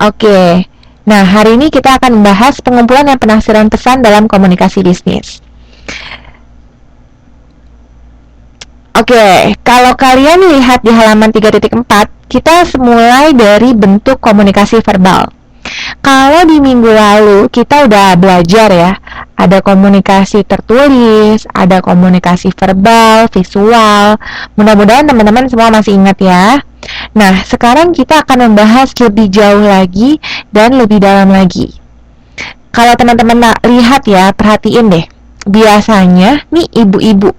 Oke. Nah, hari ini kita akan membahas pengumpulan dan penafsiran pesan dalam komunikasi bisnis. Oke, kalau kalian lihat di halaman 3.4, kita mulai dari bentuk komunikasi verbal. Kalau di minggu lalu kita udah belajar ya, ada komunikasi tertulis, ada komunikasi verbal, visual. Mudah-mudahan teman-teman semua masih ingat ya. Nah, sekarang kita akan membahas lebih jauh lagi dan lebih dalam lagi. Kalau teman-teman lihat ya, perhatiin deh. Biasanya nih ibu-ibu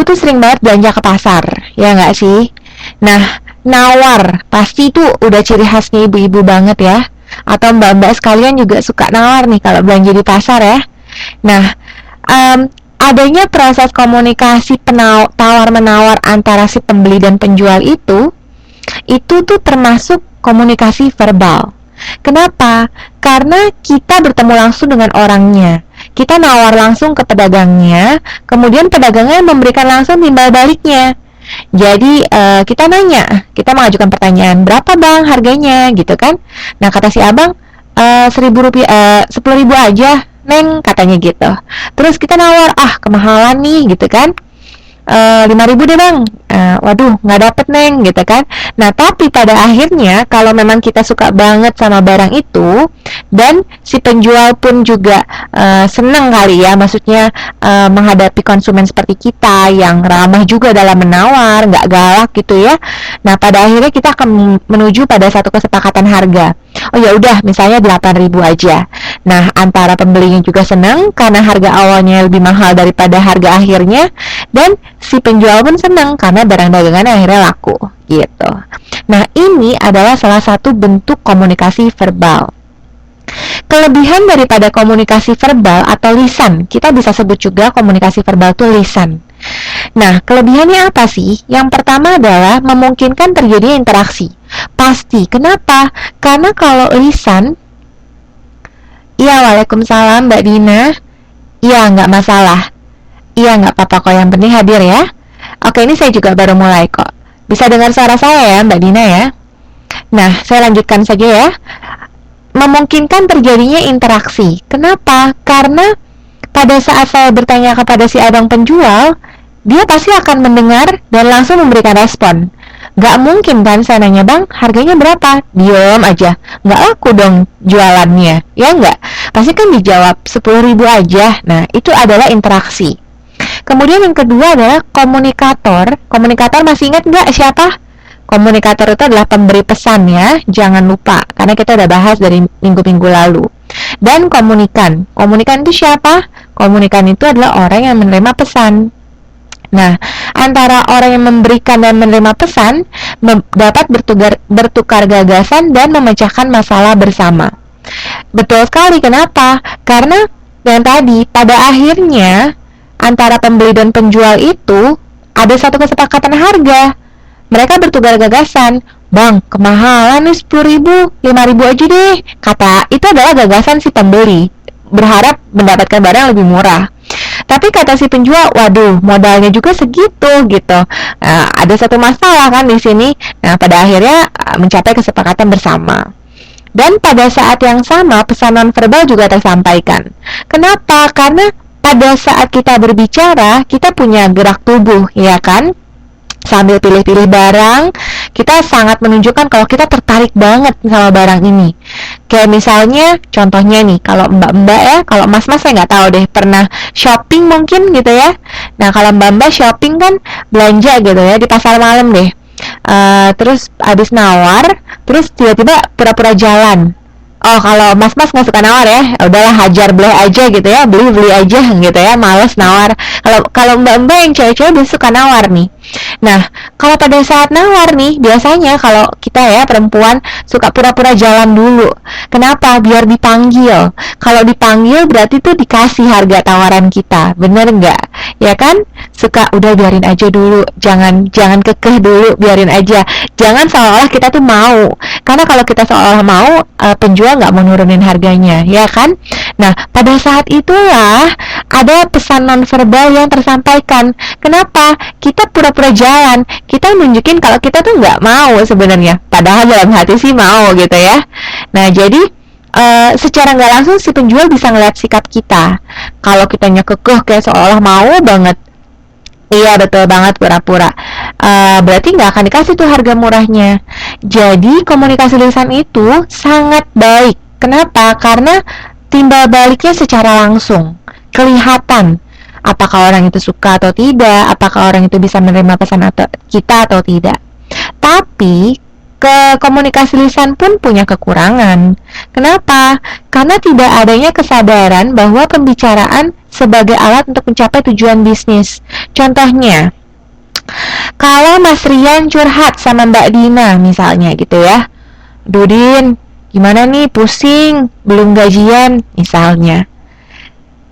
tuh sering banget belanja ke pasar, ya nggak sih? Nah, nawar pasti itu udah ciri khasnya ibu-ibu banget ya. Atau mbak-mbak sekalian juga suka nawar nih kalau belanja di pasar ya. Nah, adanya proses komunikasi tawar-menawar antara si pembeli dan penjual itu tuh termasuk komunikasi verbal. Kenapa? Karena kita bertemu langsung dengan orangnya. Kita nawar langsung ke pedagangnya, kemudian pedagangnya memberikan langsung timbal baliknya. Jadi kita nanya, kita mengajukan pertanyaan, berapa bang harganya gitu kan? Nah kata si abang, 1.000 rupiah, 10.000 aja, neng katanya gitu. Terus kita nawar, kemahalan nih gitu kan? 5.000 deh bang. Waduh nggak dapet neng gitu kan. Nah tapi pada akhirnya kalau memang kita suka banget sama barang itu dan si penjual pun juga seneng kali ya, maksudnya menghadapi konsumen seperti kita yang ramah juga dalam menawar, nggak galak gitu ya. Nah pada akhirnya kita akan menuju pada satu kesepakatan harga. Oh ya udah misalnya 8.000 aja. Nah antara pembelinya juga seneng karena harga awalnya lebih mahal daripada harga akhirnya, dan si penjual pun senang karena barang dagangannya akhirnya laku gitu. Nah ini adalah salah satu bentuk komunikasi verbal. Kelebihan daripada komunikasi verbal atau lisan, kita bisa sebut juga komunikasi verbal itu lisan. Nah kelebihannya apa sih? Yang pertama adalah memungkinkan terjadinya interaksi. Pasti, kenapa? Karena kalau lisan, iya waalaikumsalam Mbak Dina, iya nggak masalah. Iya, nggak apa-apa kok, yang penting hadir ya. Oke, ini saya juga baru mulai kok. Bisa dengar suara saya ya, Mbak Dina ya? Nah, saya lanjutkan saja ya. Memungkinkan terjadinya interaksi. Kenapa? Karena pada saat saya bertanya kepada si abang penjual, dia pasti akan mendengar dan langsung memberikan respon. Nggak mungkin kan saya nanya, bang, harganya berapa? Diam aja. Nggak laku dong jualannya. Ya nggak? Pasti kan dijawab 10.000 aja. Nah, itu adalah interaksi. Kemudian yang kedua adalah komunikator. Komunikator masih ingat nggak siapa? Komunikator itu adalah pemberi pesan ya, jangan lupa. Karena kita udah bahas dari minggu-minggu lalu. Dan komunikan. Komunikan itu siapa? Komunikan itu adalah orang yang menerima pesan. Nah, antara orang yang memberikan dan menerima pesan dapat bertukar gagasan dan memecahkan masalah bersama. Betul sekali, kenapa? Karena yang tadi, pada akhirnya antara pembeli dan penjual itu ada satu kesepakatan harga. Mereka bertukar gagasan. Bang, kemahalan nih 10.000, 5.000 aja deh. Kata, itu adalah gagasan si pembeli, berharap mendapatkan barang yang lebih murah. Tapi kata si penjual, waduh, modalnya juga segitu gitu. Nah, ada satu masalah kan di sini. Nah, pada akhirnya mencapai kesepakatan bersama. Dan pada saat yang sama, pesanan verbal juga tersampaikan. Kenapa? Karena pada saat kita berbicara, kita punya gerak tubuh, ya kan? Sambil pilih-pilih barang, kita sangat menunjukkan kalau kita tertarik banget sama barang ini. Kayak misalnya, contohnya nih, kalau mbak-mbak ya, kalau mas-mas saya nggak tahu deh, pernah shopping mungkin gitu ya. Nah, kalau mbak-mbak shopping kan belanja gitu ya, di pasar malam deh. Terus habis nawar, terus tiba-tiba pura-pura jalan. Oh, kalau mas-mas nggak suka nawar ya, udahlah hajar beli aja gitu ya, beli aja gitu ya, males nawar. Kalau mbak-mbak yang cewek-cewek biasa suka nawar nih. Nah, kalau pada saat nawar nih, biasanya kalau kita ya perempuan suka pura-pura jalan dulu. Kenapa? Biar dipanggil. Kalau dipanggil berarti tuh dikasih harga tawaran kita, bener nggak? ya kan? Suka udah biarin aja dulu, jangan jangan kekeh dulu, biarin aja. Jangan seolah-olah kita tuh mau, karena kalau kita seolah mau, penjual nggak mau nurunin harganya, ya kan? Nah, pada saat itulah ada pesan nonverbal yang tersampaikan. Kenapa? Kita pura-pura jalan, kita nunjukin kalau kita tuh nggak mau sebenarnya, padahal dalam hati sih mau gitu ya. Nah, jadi secara nggak langsung si penjual bisa ngeliat sikap kita. Kalau kitanya kekeh kayak seolah mau banget, iya betul banget pura-pura. Berarti nggak akan dikasih tuh harga murahnya. Jadi komunikasi lisan itu sangat baik. Kenapa? Karena timbal baliknya secara langsung, kelihatan. Apakah orang itu suka atau tidak? Apakah orang itu bisa menerima pesan atau kita atau tidak? Tapi komunikasi lisan pun punya kekurangan. Kenapa? Karena tidak adanya kesadaran bahwa pembicaraan sebagai alat untuk mencapai tujuan bisnis. Contohnya, kalau Mas Rian curhat sama Mbak Dina misalnya gitu ya, Dudin, gimana nih pusing, belum gajian misalnya.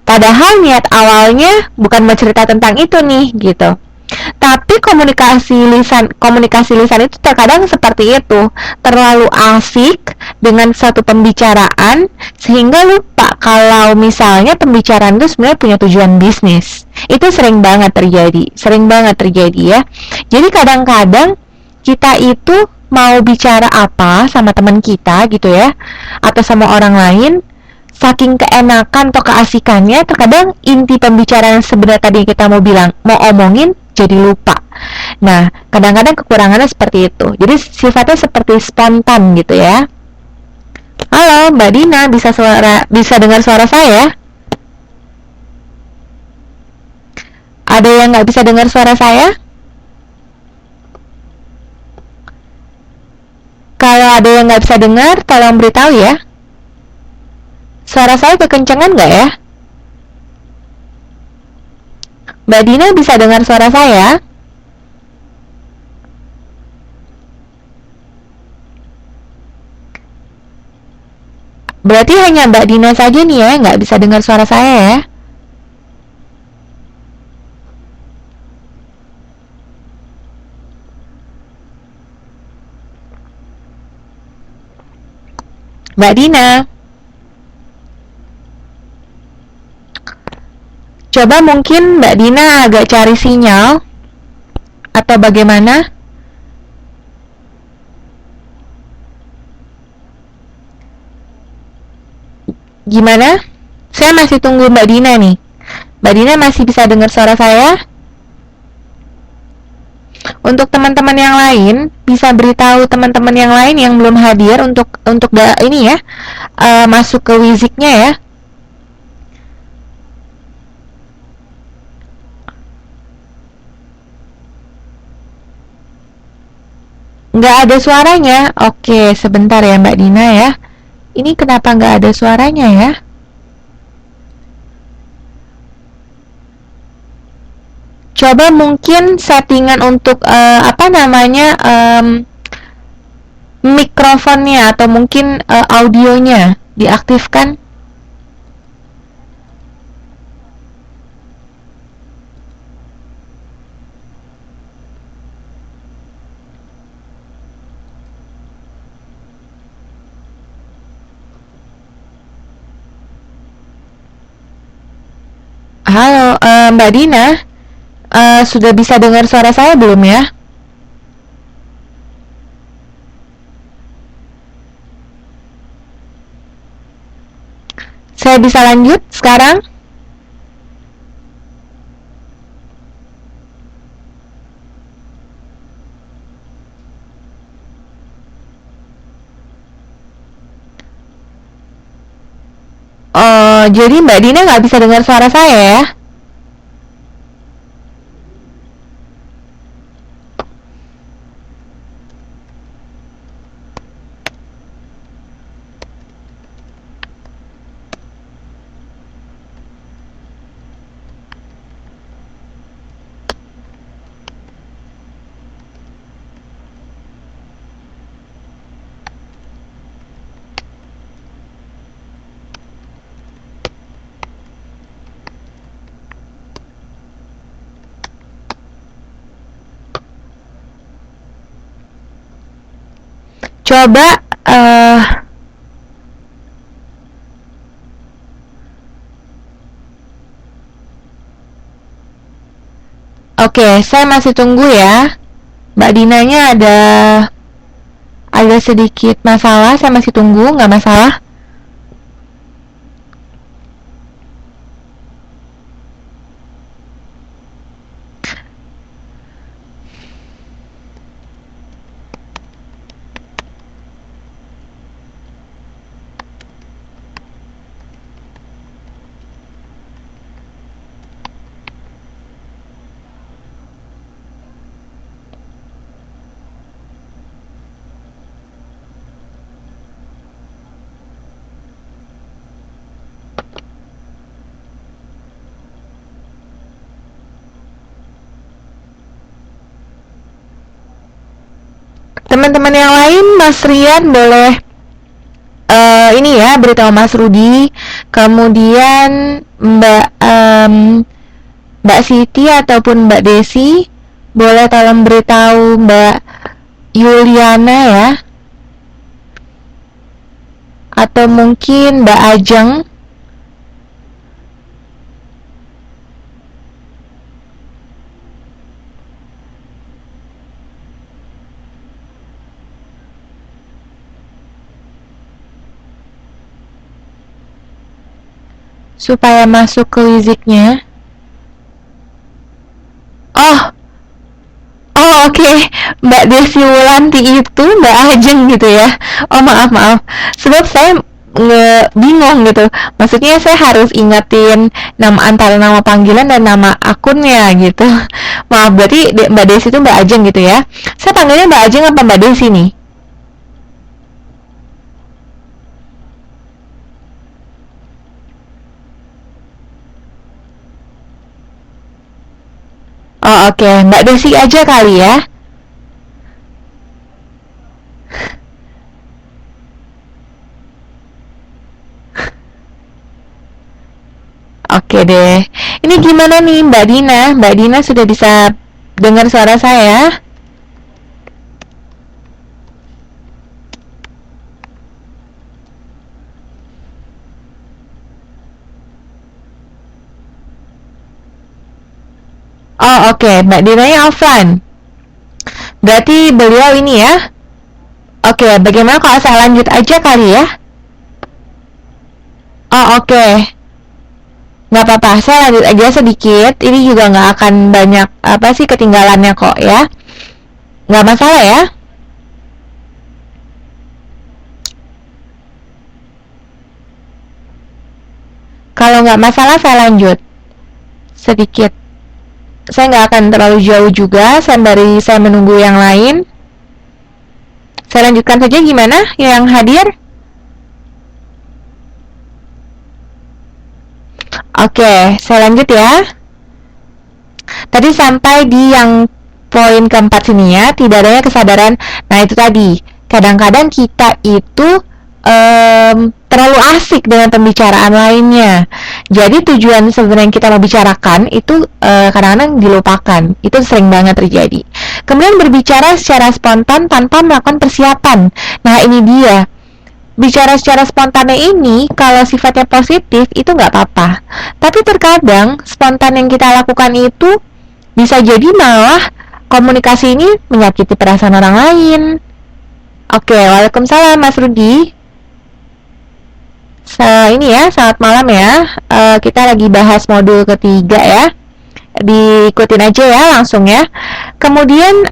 Padahal niat awalnya bukan mau cerita tentang itu nih gitu. Tapi komunikasi lisan itu terkadang seperti itu, terlalu asik dengan satu pembicaraan sehingga lupa kalau misalnya pembicaraan itu sebenarnya punya tujuan bisnis. Itu sering banget terjadi ya. Jadi kadang-kadang kita itu mau bicara apa sama teman kita gitu ya, atau sama orang lain, saking keenakan atau keasikannya, terkadang inti pembicaraan sebenarnya tadi kita mau omongin jadi lupa. Nah, kadang-kadang kekurangannya seperti itu. Jadi sifatnya seperti spontan gitu ya. Halo, Mbak Dina, bisa dengar suara saya? Ada yang nggak bisa dengar suara saya? Kalau ada yang nggak bisa dengar, tolong beritahu ya. Suara saya kekencengan nggak ya? Mbak Dina bisa dengar suara saya? Berarti hanya Mbak Dina saja nih ya, nggak bisa dengar suara saya ya? Mbak Dina, coba mungkin Mbak Dina agak cari sinyal atau bagaimana? Gimana? Saya masih tunggu Mbak Dina nih. Mbak Dina masih bisa dengar suara saya? Untuk teman-teman yang lain, bisa beritahu teman-teman yang lain yang belum hadir untuk ini ya, masuk ke Wiziknya ya. Nggak ada suaranya. Oke, sebentar ya Mbak Dina ya. Ini kenapa nggak ada suaranya ya? Coba mungkin settingan untuk apa namanya, mikrofonnya atau mungkin audionya diaktifkan. Halo, Mbak Dina, sudah bisa dengar suara saya belum ya? Saya bisa lanjut sekarang? Oh, jadi Mbak Dina nggak bisa dengar suara saya ya? Coba oke, saya masih tunggu ya. Mbak Dinanya ada sedikit masalah, saya masih tunggu, nggak masalah. Teman-teman yang lain, Mas Rian boleh ini ya beritahu Mas Rudi, kemudian Mbak Siti ataupun Mbak Desi boleh tolong beritahu Mbak Yuliana ya, atau mungkin Mbak Ajeng. Supaya masuk ke liziknya. Oh, oke. Mbak Desi Wulanti itu Mbak Ajeng gitu ya. Oh, maaf. Sebab saya bingung gitu. Maksudnya saya harus ingetin nama antara nama panggilan dan nama akunnya gitu. Maaf, berarti Mbak Desi itu Mbak Ajeng gitu ya. Saya panggilnya Mbak Ajeng apa Mbak Desi nih? Oh, oke. Mbak Desi aja kali ya. Oke deh. Ini gimana nih Mbak Dina? Mbak Dina sudah bisa dengar suara saya? Oh, oke. Mbak Dinanya offline. Berarti beliau ini ya. Oke, bagaimana kalau saya lanjut aja kali ya? Oh, oke. Nggak apa-apa, saya lanjut aja sedikit. Ini juga nggak akan banyak apa sih ketinggalannya kok ya. Nggak masalah ya. Kalau nggak masalah saya lanjut sedikit. Saya nggak akan terlalu jauh juga, sembari saya menunggu yang lain. Saya lanjutkan saja gimana yang hadir? Oke, saya lanjut ya. Tadi sampai di yang poin keempat sini ya, tidak adanya kesadaran. Nah itu tadi, kadang-kadang kita itu terlalu asik dengan pembicaraan lainnya. Jadi tujuan sebenarnya kita mau bicarakan itu kadang-kadang dilupakan. Itu sering banget terjadi. Kemudian berbicara secara spontan tanpa melakukan persiapan. Nah ini dia. Bicara secara spontannya ini, kalau sifatnya positif itu nggak apa-apa. Tapi terkadang spontan yang kita lakukan itu bisa jadi malah komunikasi ini menyakiti perasaan orang lain. Oke, waalaikumsalam Mas Rudi. Ini ya, selamat malam ya. Kita lagi bahas modul ketiga ya. Diikutin aja ya langsung ya. Kemudian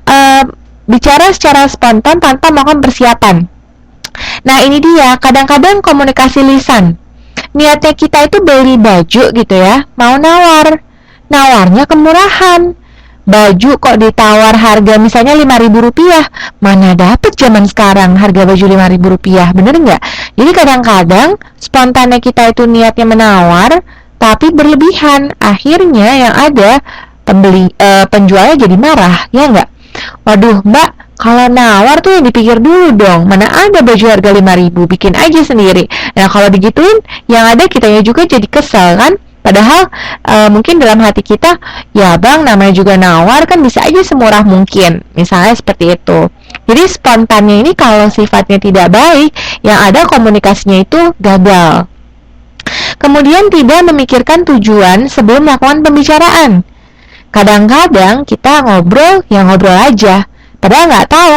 bicara secara spontan tanpa melakukan persiapan. Nah ini dia, kadang-kadang komunikasi lisan. Niatnya kita itu beli baju gitu ya, mau nawarnya kemurahan. Baju kok ditawar harga misalnya Rp5.000, mana dapet zaman sekarang harga baju Rp5.000, bener nggak? Jadi kadang-kadang spontannya kita itu niatnya menawar, tapi berlebihan. Akhirnya yang ada penjualnya jadi marah, ya nggak? Waduh mbak, kalau nawar tuh yang dipikir dulu dong, mana ada baju harga 5.000, bikin aja sendiri. Nah kalau digituin, yang ada kitanya juga jadi kesel kan? Padahal mungkin dalam hati kita, ya bang namanya juga nawar kan bisa aja semurah mungkin. Misalnya seperti itu. Jadi spontannya ini kalau sifatnya tidak baik, yang ada komunikasinya itu gagal. Kemudian tidak memikirkan tujuan sebelum melakukan pembicaraan. Kadang-kadang kita ngobrol, ya ngobrol aja, padahal nggak tahu